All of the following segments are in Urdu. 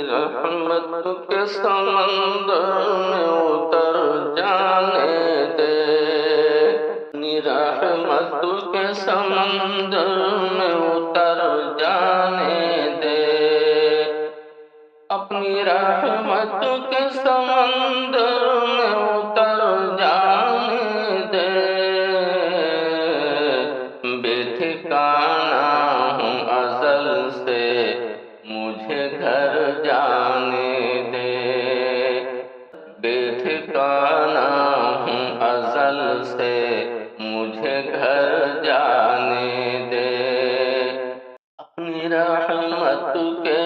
رحمت کے سمندر میں اتر جانے دے، اپنی رحمت کے سمندر میں اتر جانے دے، اپنی رحمت کے سمندر میں اتر جانے دے، بے ٹھکانہ ہوں ازل سے مجھے گھر جانے دے، بے ٹھکانہ ہوں ازل سے مجھے گھر جانے دے، اپنی رحمت کے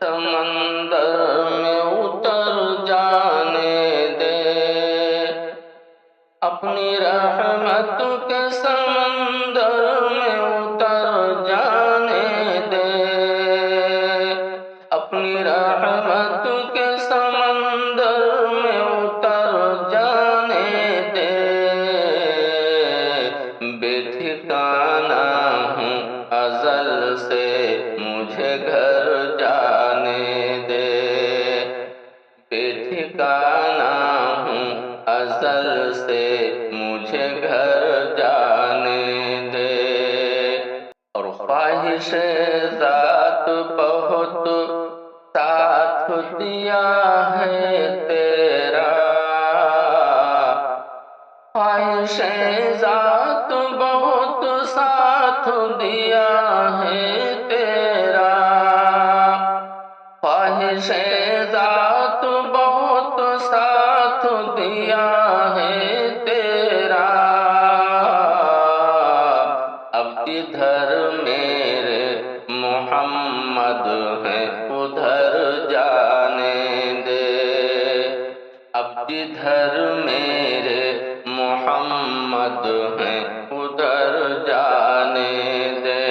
سمندر میں اتر جانے دے، اپنی رحمت کے سمندر میں اتر جانے دے، اپنی رحمت کے سمندر میں اتر جانے دے، بے ٹھکانہ ہوں ازل سے مجھے گھر جانے دے، بے ٹھکانہ ہوں ازل سے مجھے گھر جانے دے، اور خواہش ذات بہت ساتھ دیا ہے تیرا، خواہش ذات بہت ساتھ دیا ہے تیرا، خواہش ذات بہت ساتھ دیا ہے تیرا، اب جدھر میرے محمد ہیں ادھر جانے دے، اب جدھر میرے محمد ہیں ادھر جانے دے،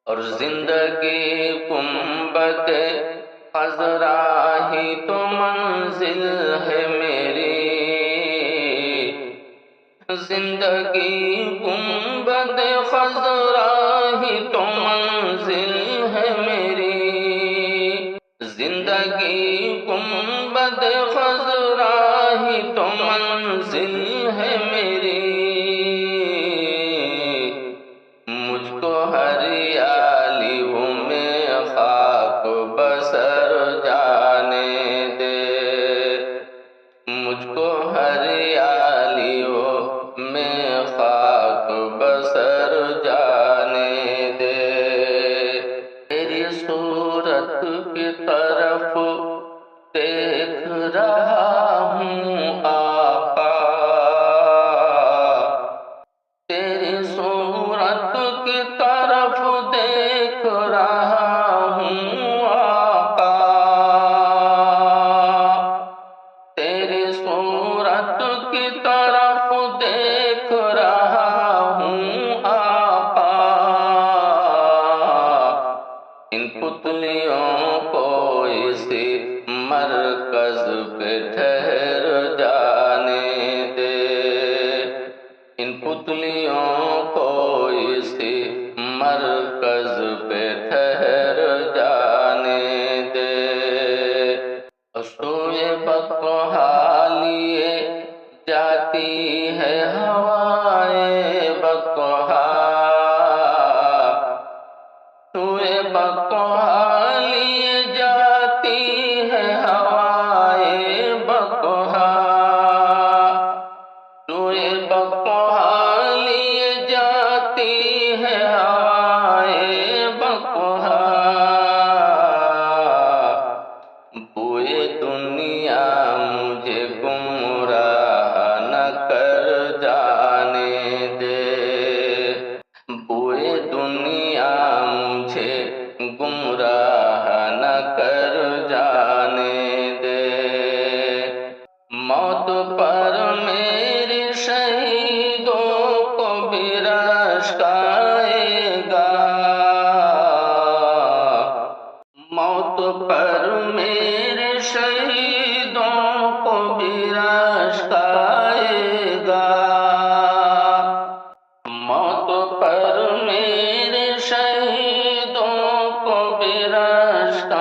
اور زندگی گنبد خضرا ہی تو منزل ہے میری، زندگی گنبد خضرا ہی تو منزل ہے میری، زندگی گنبد خضرا ہی تو منزل ہے میری، مجھ کو ہریالیوں میں خاک بسر جانے دے، مجھ کو ہریالیوں میں خاک بسر جانے دے، تیری صورت کی طرف دیکھ رہا ہوں آقا، تیری صورت کی طرف دیکھ رہا ہوں آقا، تیری صورت کی طرف دیکھ رہا ہوں آقا، ان پتلیوں کو اسی مرکز پہ ٹھہر جانے دے، ان پتلیوں کو اسی مرکز پہ ٹھہر جانے دے، سوئے بقہا لیے جاتی ہے ہوائے بقہا، سوئے بقہا لیے جاتی ہے ہوائے بقہا، سوئے بقہا لیے جاتی ہے ہوائے بقہا، بوئے دنیا مجھے گمراہ نہ کر جانے دے، بوئے دنیا مجھے گمراہ نہ کر جانے دے، موت پر میرے شہیدوں کو بھی رشک آئے گا، موت پر میرے شہیدوں کو بھی رشک آئے گا، موت پر میرے شہیدوں کو بھی رشک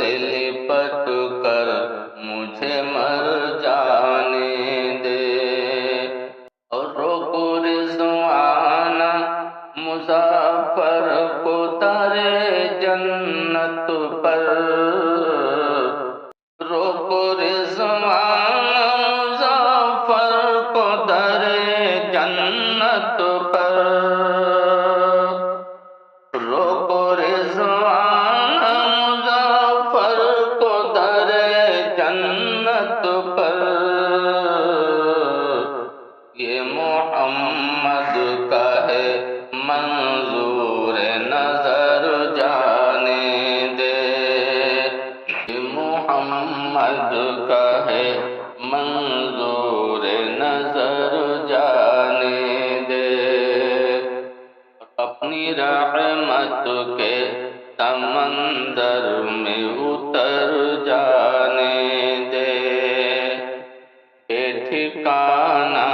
سے لپٹ کر مجھے مر جانے دے، اور روکو رضوان مسافر کو در جنت پر، روکو رضوان مسافر کو در جنت پر، روکو رضوان مسافر کو در جنت پر، یہ محمد کا ہے منظور نظر جانے دے، یہ محمد کا ہے منظور نظر جانے دے، اپنی رحمت کے سمندر میں اتر جانے دے، بے ٹھکانہ